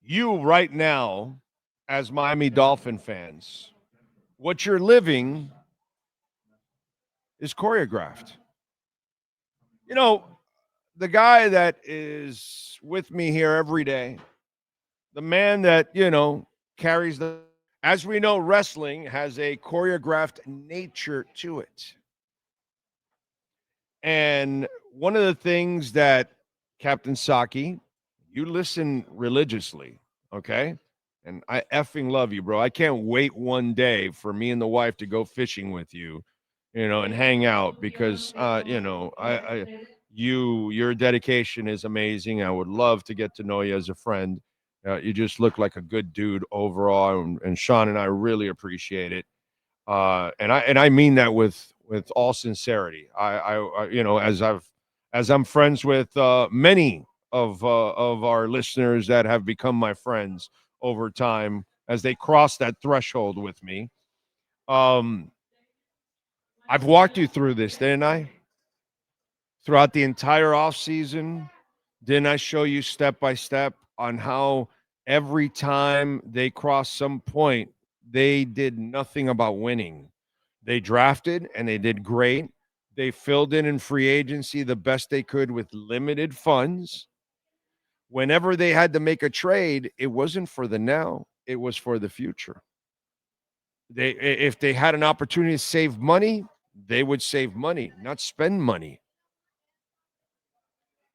you right now, as Miami Dolphin fans, what you're living is choreographed. You know, the guy that is with me here every day, the man that, carries the. As we know, wrestling has a choreographed nature to it. And one of the things that Captain Saki, you listen religiously, okay? And I effing love you, bro. I can't wait one day for me and the wife to go fishing with you, and hang out because, your dedication is amazing. I would love to get to know you as a friend. You just look like a good dude overall, and Sean and I really appreciate it. And I mean that with all sincerity. As I'm friends with many of our listeners that have become my friends over time as they cross that threshold with me. Um, I've walked you through this, didn't I? Throughout the entire off season, didn't I show you step by step on how every time they crossed some point, they did nothing about winning. They drafted and they did great. They filled in free agency the best they could with limited funds. Whenever they had to make a trade, it wasn't for the now, it was for the future. If they had an opportunity to save money, they would save money, not spend money.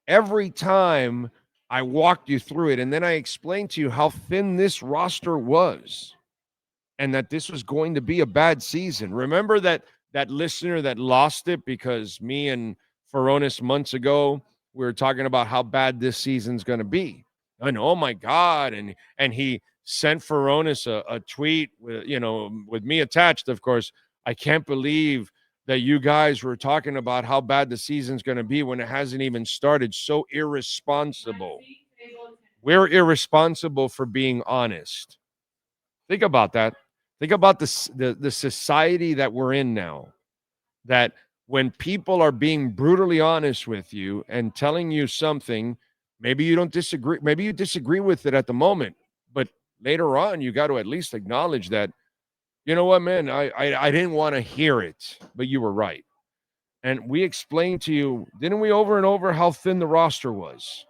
Every time I walked you through it, and then I explained to you how thin this roster was and that this was going to be a bad season. Remember that listener that lost it because me and Furones months ago we were talking about how bad this season's going to be. And oh my God, and he sent Furones a tweet with me attached, of course. I can't believe that you guys were talking about how bad the season's going to be when it hasn't even started. So irresponsible. We're irresponsible for being honest. Think about that. Think about the society that we're in now. That when people are being brutally honest with you and telling you something, maybe you don't disagree, maybe you disagree with it at the moment, but later on, you got to at least acknowledge that, you know what, man, I didn't want to hear it, but you were right. And we explained to you, didn't we, over and over, how thin the roster was,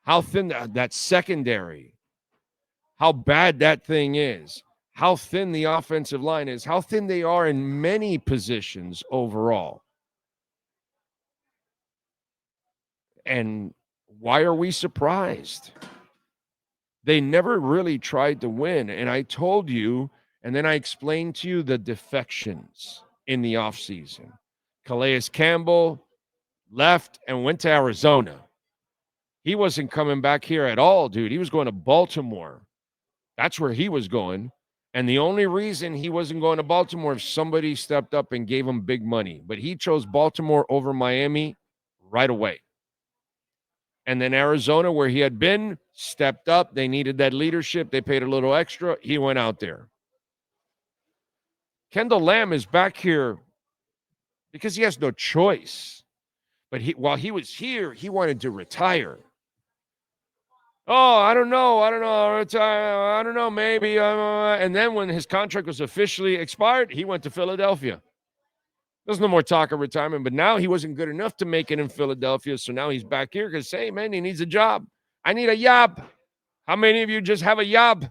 how thin that secondary, how bad that thing is, how thin the offensive line is, how thin they are in many positions overall. And why are we surprised? They never really tried to win. And I told you, and then I explained to you the defections in the offseason. Calais Campbell left and went to Arizona. He wasn't coming back here at all, dude. He was going to Baltimore. That's where he was going. And the only reason he wasn't going to Baltimore if somebody stepped up and gave him big money. But he chose Baltimore over Miami right away. And then Arizona, where he had been, stepped up. They needed that leadership. They paid a little extra. He went out there. Kendall Lamb is back here because he has no choice. But while he was here, he wanted to retire. Oh, I don't know. I don't know. Maybe. And then when his contract was officially expired, he went to Philadelphia. There's no more talk of retirement, but now he wasn't good enough to make it in Philadelphia. So now he's back here because, hey, man, he needs a job. I need a job. How many of you just have a job?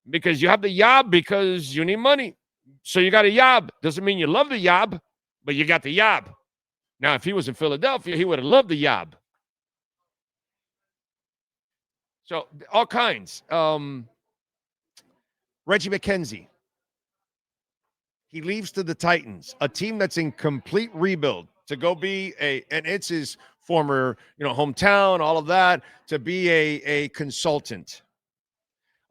Because you have the job because you need money. So you got a job. Doesn't mean you love the job, but you got the job. Now, if he was in Philadelphia, he would have loved the job. So all kinds. Reggie McKenzie. He leaves to the Titans, a team that's in complete rebuild, to go be and it's his former, hometown, all of that, to be a consultant.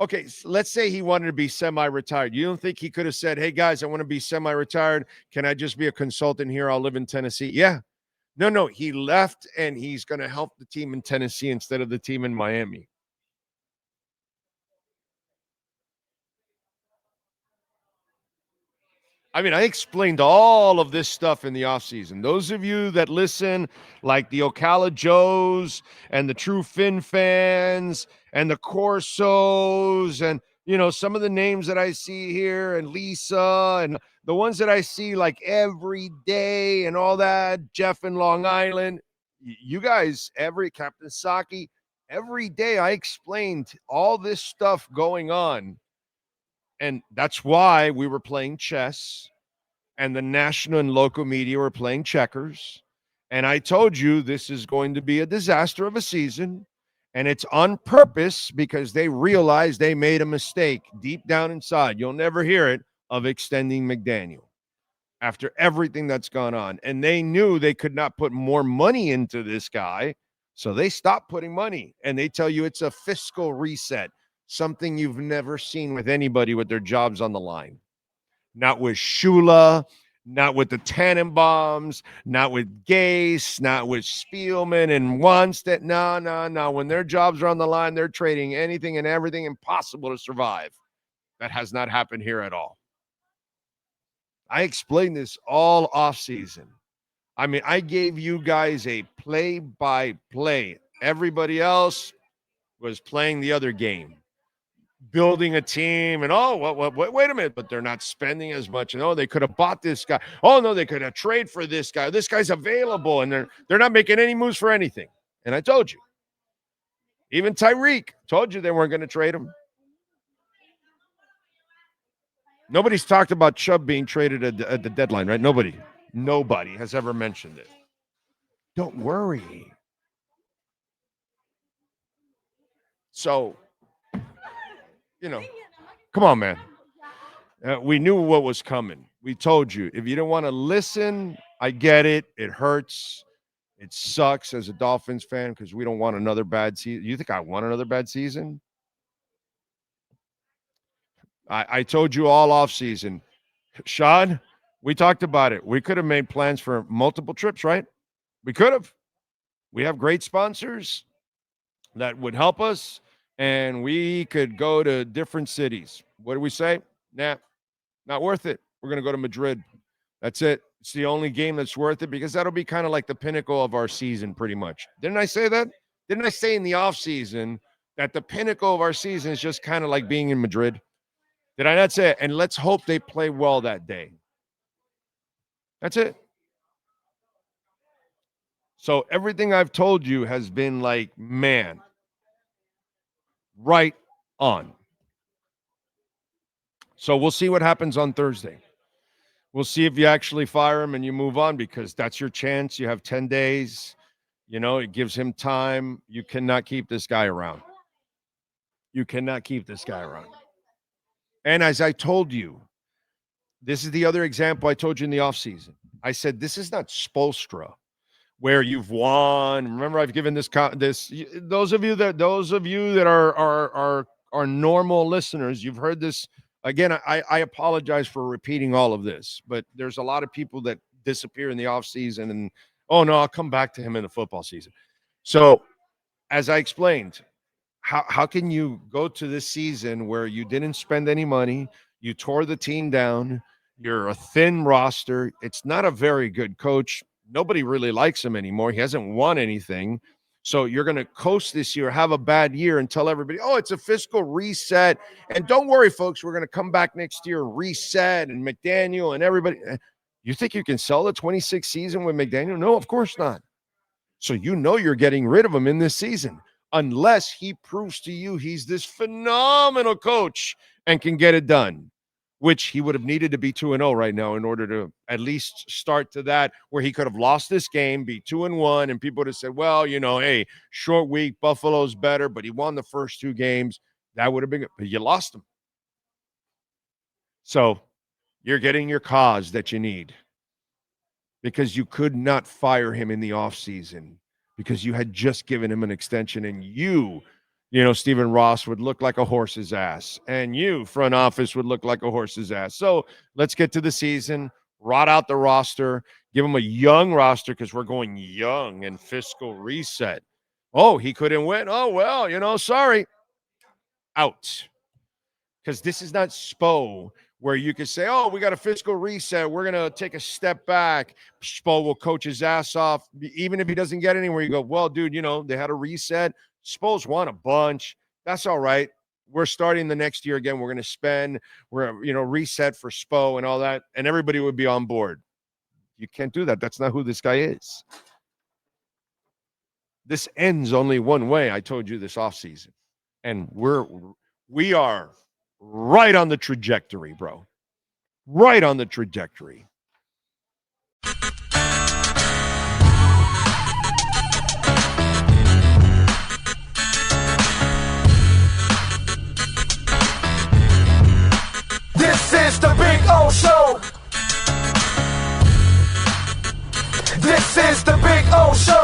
Okay, so let's say he wanted to be semi-retired. You don't think he could have said, hey, guys, I want to be semi-retired. Can I just be a consultant here? I'll live in Tennessee. Yeah. No, he left, and he's going to help the team in Tennessee instead of the team in Miami. I mean, I explained all of this stuff in the offseason. Those of you that listen, like the Ocala Joes and the True Fin fans and the Corsos and, some of the names that I see here and Lisa and the ones that I see like every day and all that, Jeff in Long Island, you guys, Captain Saki, every day I explained all this stuff going on. And that's why we were playing chess and the national and local media were playing checkers. And I told you this is going to be a disaster of a season. And it's on purpose because they realized they made a mistake deep down inside. You'll never hear it of extending McDaniel after everything that's gone on. And they knew they could not put more money into this guy. So they stopped putting money. And they tell you it's a fiscal reset, something you've never seen with anybody with their jobs on the line. Not with Shula, not with the Tannenbaums, not with Gase, not with Spielman and Wannstedt. No. When their jobs are on the line, they're trading anything and everything impossible to survive. That has not happened here at all. I explained this all offseason. I mean, I gave you guys a play-by-play. Everybody else was playing the other game, building a team, and wait a minute, but they're not spending as much. And they could have bought this guy. Oh no, they could have traded for this guy. This guy's available, and they're not making any moves for anything. And I told you, even Tyreek told you they weren't going to trade him. Nobody's talked about Chubb being traded at the deadline, right? Nobody has ever mentioned it. Don't worry. So, come on, man. We knew what was coming. We told you. If you don't want to listen, I get it. It hurts. It sucks as a Dolphins fan because we don't want another bad season. You think I want another bad season? I told you all off season. Sean, we talked about it. We could have made plans for multiple trips, right? We could have. We have great sponsors that would help us, and we could go to different cities. What do we say? Nah, not worth it. We're going to go to Madrid. That's it. It's the only game that's worth it because that'll be kind of like the pinnacle of our season, pretty much. Didn't I say that? Didn't I say in the offseason that the pinnacle of our season is just kind of like being in Madrid? Did I not say it? And let's hope they play well that day. That's it. So everything I've told you has been like, man, right on. So we'll see what happens on Thursday. We'll see if you actually fire him and you move on because that's your chance. You have 10 days. It gives him time. You cannot keep this guy around. You cannot keep this guy around. And as I told you, this is the other example I told you in the offseason. I said, this is not Spoelstra where you've won. Remember, I've given this those of you that are normal listeners, you've heard this. Again, I apologize for repeating all of this, but there's a lot of people that disappear in the offseason and, oh, no, I'll come back to him in the football season. So, as I explained, how can you go to this season where you didn't spend any money, you tore the team down, you're a thin roster, it's not a very good coach, nobody really likes him anymore, he hasn't won anything, so you're going to coast this year, have a bad year, and tell everybody, oh, it's a fiscal reset, and don't worry, folks, we're going to come back next year and reset, and McDaniel and everybody. You think you can sell the 26th season with McDaniel? No, of course not. So you're getting rid of him in this season unless he proves to you he's this phenomenal coach and can get it done, which he would have needed to be 2-0 right now in order to at least start to that where he could have lost this game, be 2-1, and people would have said, well, hey, short week, Buffalo's better, but he won the first two games. That would have been good, but you lost him. So you're getting your cause that you need because you could not fire him in the offseason because you had just given him an extension and Stephen Ross would look like a horse's ass and you, front office, would look like a horse's ass. So let's get to the season, rot out the roster, give him a young roster because we're going young and fiscal reset. Oh, he couldn't win. Oh, well, sorry. Out. Because this is not Spo where you could say, oh, we got a fiscal reset. We're going to take a step back. Spo will coach his ass off. Even if he doesn't get anywhere, you go, well, dude, they had a reset. Spo's won a bunch. That's all right. We're starting the next year again. We're going to spend. We're, reset for Spo and all that. And everybody would be on board. You can't do that. That's not who this guy is. This ends only one way. I told you this offseason. And we are right on the trajectory, bro. Right on the trajectory. This is the Big O Show. This is the Big O Show.